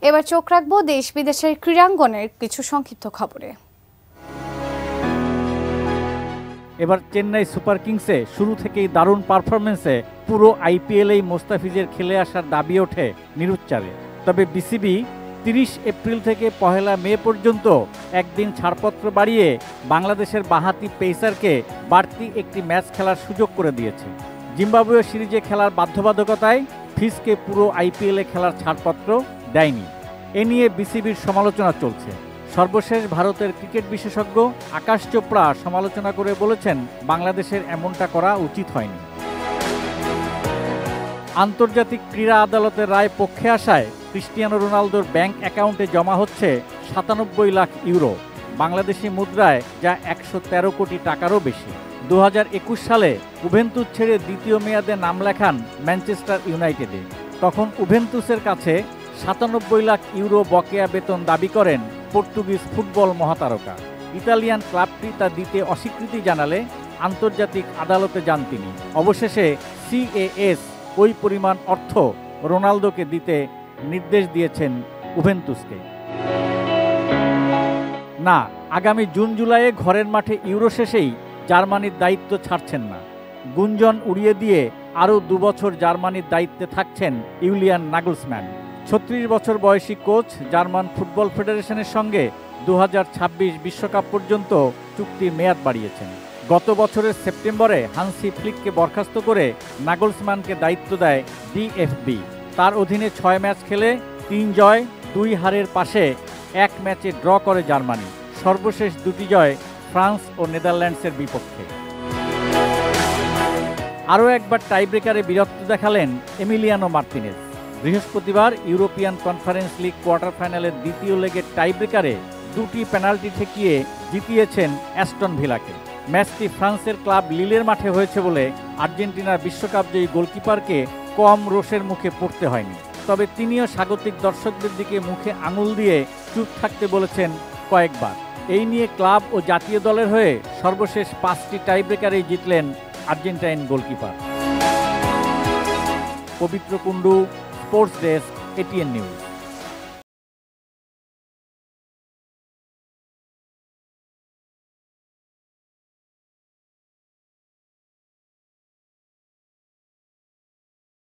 এবার চোখ রাখবো দেশ বিদেশের ক্রীড়াঙ্গনের কিছু সংক্ষিপ্ত খবরে। এবার চেন্নাই সুপার কিংসে শুরু থেকেই দারুণ পারফরমেন্সে পুরো আইপিএলেই মোস্তাফিজের খেলে আসার দাবি ওঠে নিরুচ্চারে। তবে বিসিবি 30 এপ্রিল থেকে 1 মে পর্যন্ত একদিন ছাড়পত্র বাড়িয়ে বাংলাদেশের বাঁহাতি পেসারকে বাড়তি একটি ম্যাচ খেলার সুযোগ করে দিয়েছে। জিম্বাবুয়ে সিরিজে খেলার বাধ্যবাধকতায় ফিজকে পুরো আইপিএলে খেলার ছাড়পত্র দেয়নি। এ নিয়ে বিসিবির সমালোচনা চলছে। সর্বশেষ ভারতের ক্রিকেট বিশেষজ্ঞ আকাশ চোপড়া সমালোচনা করে বলেছেন, বাংলাদেশের এমনটা করা উচিত হয়নি। আন্তর্জাতিক ক্রীড়া আদালতের রায় পক্ষে আসায় ক্রিস্টিয়ানো রোনালদোর ব্যাংক অ্যাকাউন্টে জমা হচ্ছে 97 লাখ ইউরো, বাংলাদেশি মুদ্রায় যা 113 কোটি টাকারও বেশি। 2021 সালে উভেন্তুস ছেড়ে দ্বিতীয় মেয়াদে নাম লেখান ম্যানচেস্টার ইউনাইটেডে। তখন উভেন্তুসের কাছে 97 লাখ ইউরো বকেয়া বেতন দাবি করেন পর্তুগিজ ফুটবল মহাতারকা। ইতালিয়ান ক্লাবটি তা দিতে অস্বীকৃতি জানালে আন্তর্জাতিক আদালতে যান তিনি। অবশেষে সিএএস ওই পরিমাণ অর্থ রোনালদোকে দিতে নির্দেশ দিয়েছেন উভেন্তুসকে। না, আগামী জুন জুলাইয়ে ঘরের মাঠে ইউরো শেষেই জার্মানির দায়িত্ব ছাড়ছেন না। গুঞ্জন উড়িয়ে দিয়ে আরও 2 বছর জার্মানির দায়িত্বে থাকছেন ইউলিয়ান নাগলসম্যান। 36 বছর বয়সী কোচ জার্মান ফুটবল ফেডারেশনের সঙ্গে 2026 বিশ্বকাপ পর্যন্ত চুক্তির মেয়াদ বাড়িয়েছেন। গত বছরের সেপ্টেম্বরে হান্সি ফ্লিককে বরখাস্ত করে নাগলসম্যানকে দায়িত্ব দেয় ডিএফবি। তার অধীনে 6 ম্যাচ খেলে 3 জয় 2 হারের পাশে 1 ম্যাচে ড্র করে জার্মানি। সর্বশেষ 2টি জয় ফ্রান্স ও নেদারল্যান্ডসের বিপক্ষে। আরও একবার টাইব্রেকারে বীরত্ব দেখালেন এমিলিয়ানো মার্তিনেজ। বৃহস্পতিবার ইউরোপিয়ান কনফারেন্স লিগ কোয়ার্টার ফাইনালের দ্বিতীয় লেগের টাইব্রেকারে 2টি পেনাল্টি ঠেকিয়ে জিতিয়েছেন অ্যাস্টন ভিলাকে। ম্যাচটি ফ্রান্সের ক্লাব লিলের মাঠে হয়েছে বলে আর্জেন্টিনার বিশ্বকাপজয়ী গোলকিপারকে কম রোষের মুখে পড়তে হয়নি। তবে তিনিও স্বাগতিক দর্শকদের দিকে মুখে আঙুল দিয়ে চুপ থাকতে বলেছেন কয়েকবার। এই নিয়ে ক্লাব ও জাতীয় দলের হয়ে সর্বশেষ 5টি টাইব্রেকারেই জিতলেন আর্জেন্টাইন গোলকিপার। পবিত্র Kundu, sports desk, ATN news.